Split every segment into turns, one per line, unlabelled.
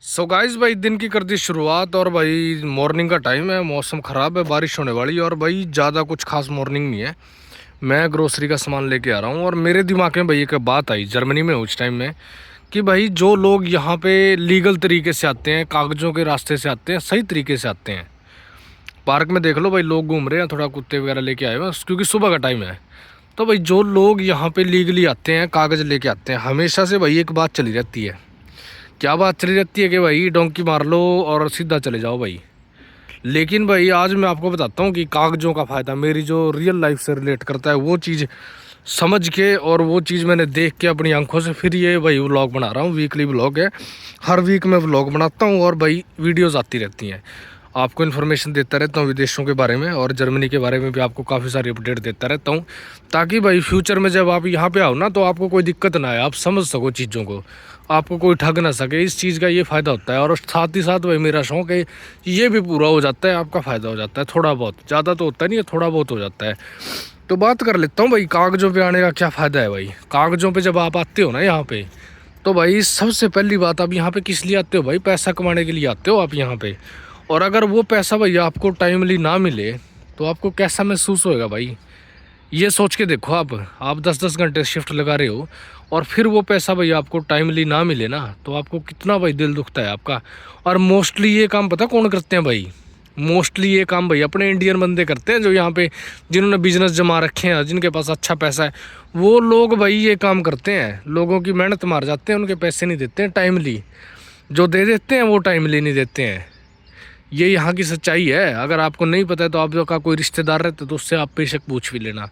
So guys भाई दिन की कर दी शुरुआत। और भाई मॉर्निंग का टाइम है, मौसम ख़राब है, बारिश होने वाली है। और भाई ज़्यादा कुछ खास मॉर्निंग नहीं है। मैं ग्रोसरी का सामान लेके आ रहा हूँ और मेरे दिमाग में भाई एक बात आई, जर्मनी में उस टाइम में, कि भाई जो लोग यहाँ पे लीगल तरीके से आते हैं, कागज़ों के रास्ते से आते हैं, सही तरीके से आते हैं। पार्क में देख लो भाई, लोग घूम रहे हैं, थोड़ा कुत्ते वगैरह लेके आए हुए हैं क्योंकि सुबह का टाइम है। तो भाई जो लोग यहाँ पे लीगली आते हैं, कागज़ लेके आते हैं, हमेशा से भाई एक बात चली रहती है। क्या बात चली रहती है कि भाई डोंकी मार लो और सीधा चले जाओ भाई। लेकिन भाई आज मैं आपको बताता हूँ कि कागजों का फ़ायदा, मेरी जो रियल लाइफ से रिलेट करता है वो चीज़ समझ के, और वो चीज़ मैंने देख के अपनी आंखों से, फिर ये भाई व्लॉग बना रहा हूँ। वीकली व्लॉग है, हर वीक मैं व्लॉग बनाता हूँ और भाई वीडियोस आती रहती हैं। आपको इन्फॉर्मेशन देता रहता हूँ विदेशों के बारे में, और जर्मनी के बारे में भी आपको काफ़ी सारी अपडेट देता रहता हूँ, ताकि भाई फ्यूचर में जब आप यहाँ पे आओ ना तो आपको कोई दिक्कत ना आए, आप समझ सको चीज़ों को, आपको कोई ठग ना सके। इस चीज़ का ये फ़ायदा होता है। और साथ ही साथ भाई मेरा शौक़ है ये भी पूरा हो जाता है, आपका फ़ायदा हो जाता है थोड़ा बहुत, ज़्यादा तो होता नहीं है, थोड़ा बहुत हो जाता है। तो बात कर लेता हूँ भाई कागज़ों पे आने का क्या फ़ायदा है। भाई कागज़ों पे जब आप आते हो ना यहाँ पे, तो भाई सबसे पहली बात, आप यहाँ पे किस लिए आते हो भाई? पैसा कमाने के लिए आते हो आप यहाँ पे। और अगर वो पैसा भाई आपको टाइमली ना मिले तो आपको कैसा महसूस होएगा भाई? ये सोच के देखो, आप 10-10 घंटे शिफ्ट लगा रहे हो और फिर वो पैसा भाई आपको टाइमली ना मिले ना, तो आपको कितना भाई दिल दुखता है आपका। और मोस्टली ये काम पता कौन करते हैं भाई? मोस्टली ये काम भाई अपने इंडियन बंदे करते हैं, जो यहाँ पे जिन्होंने बिजनेस जमा रखे हैं, जिनके पास अच्छा पैसा है, वो लोग भाई ये काम करते हैं। लोगों की मेहनत मार जाते हैं, उनके पैसे नहीं देते हैं टाइमली, जो दे देते हैं वो टाइमली नहीं देते हैं। ये यहाँ की सच्चाई है। अगर आपको नहीं पता है तो आपका कोई रिश्तेदार रहता है तो उससे आप बेशक पूछ भी लेना,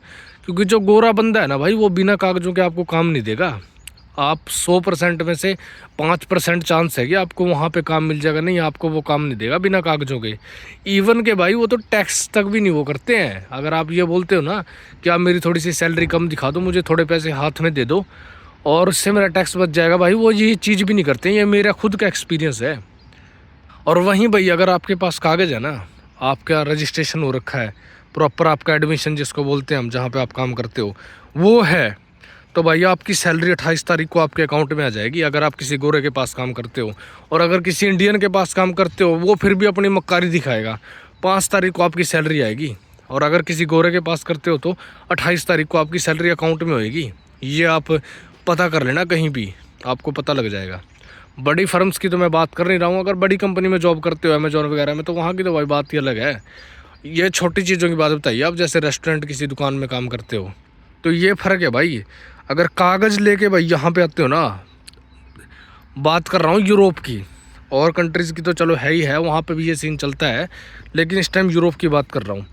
क्योंकि जो गोरा बंदा है ना भाई, वो बिना कागज़ों के आपको काम नहीं देगा। आप 100% में से 5% चांस है कि आपको वहाँ पे काम मिल जाएगा, नहीं आपको वो काम नहीं देगा बिना कागज़ों के। इवन के भाई वो तो टैक्स तक भी नहीं वो करते हैं। अगर आप ये बोलते हो ना कि आप मेरी थोड़ी सी सैलरी कम दिखा दो, मुझे थोड़े पैसे हाथ में दे दो और उससे मेरा टैक्स बच जाएगा, भाई वो ये चीज़ भी नहीं करते। ये मेरा खुद का एक्सपीरियंस है। और वहीं भाई अगर आपके पास कागज़ है ना, आपका रजिस्ट्रेशन हो रखा है प्रॉपर, आपका एडमिशन जिसको बोलते हैं हम, जहाँ पे आप काम करते हो वो है, तो भाई आपकी सैलरी 28 तारीख को आपके अकाउंट में आ जाएगी। अगर आप किसी गोरे के पास काम करते हो, और अगर किसी इंडियन के पास काम करते हो, वो फिर भी अपनी मक्कारी दिखाएगा, 5 तारीख को आपकी सैलरी आएगी। और अगर किसी गोरे के पास करते हो तो 28 तारीख को आपकी सैलरी अकाउंट में होएगी। ये आप पता कर लेना, कहीं भी आपको पता लग जाएगा। बड़ी फर्म्स की तो मैं बात कर नहीं रहा हूँ। अगर बड़ी कंपनी में जॉब करते हो, अमेजॉन वगैरह में, तो वहाँ की तो भाई बात ही अलग है। ये छोटी चीज़ों की बात बताइए, आप जैसे रेस्टोरेंट किसी दुकान में काम करते हो, तो ये फ़र्क है भाई। अगर कागज़ लेके भाई यहाँ पे आते हो ना, बात कर रहा हूँ यूरोप की, और कंट्रीज़ की तो चलो है ही है, वहाँ पे भी ये सीन चलता है, लेकिन इस टाइम यूरोप की बात कर रहा हूँ।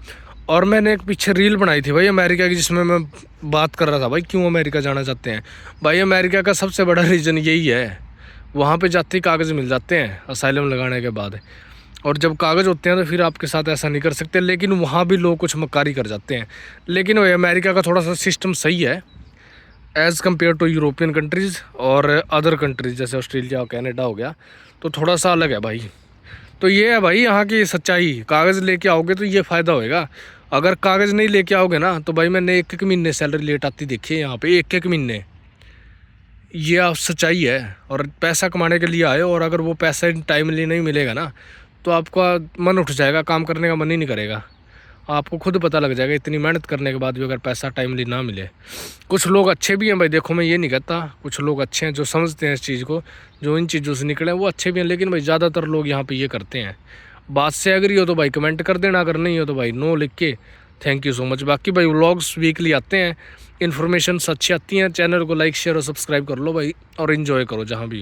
और मैंने एक पीछे रील बनाई थी भाई अमेरिका की, जिसमें मैं बात कर रहा था भाई क्यों अमेरिका जाना चाहते हैं। भाई अमेरिका का सबसे बड़ा रीज़न यही है, वहाँ पे जाते ही कागज़ मिल जाते हैं असाइलम लगाने के बाद। और जब कागज़ होते हैं तो फिर आपके साथ ऐसा नहीं कर सकते, लेकिन वहाँ भी लोग कुछ मक्कारी कर जाते हैं। लेकिन वही अमेरिका का थोड़ा सा सिस्टम सही है as compare to European countries और अदर कंट्रीज़, जैसे ऑस्ट्रेलिया और कनाडा हो गया, तो थोड़ा सा अलग है भाई। तो ये है भाई यहाँ की सच्चाई। कागज़ लेके आओगे तो ये फ़ायदा होएगा। अगर कागज़ नहीं लेके आओगे ना, तो भाई मैंने 1-1 महीने सैलरी लेट आती देखी है यहाँ पे, 1-1 महीने। ये आप सच्चाई है। और पैसा कमाने के लिए आए, और अगर वो पैसा टाइमली नहीं मिलेगा ना, तो आपका मन उठ जाएगा, काम करने का मन ही नहीं करेगा। आपको खुद पता लग जाएगा इतनी मेहनत करने के बाद भी अगर पैसा टाइमली ना मिले। कुछ लोग अच्छे भी हैं भाई, देखो मैं ये नहीं कहता, कुछ लोग अच्छे हैं जो समझते हैं इस चीज़ को, जो इन चीज़ों से निकले हैं वो अच्छे भी हैं, लेकिन भाई ज़्यादातर लोग यहाँ पे ये करते हैं। बात से एग्री हो तो भाई कमेंट कर देना, अगर नहीं हो तो भाई नो लिख के थैंक यू सो मच। बाकी भाई व्लॉग्स वीकली आते हैं, इन्फॉर्मेशन अच्छी आती हैं। चैनल को लाइक शेयर और सब्सक्राइब कर लो भाई, और इन्जॉय करो जहाँ भी।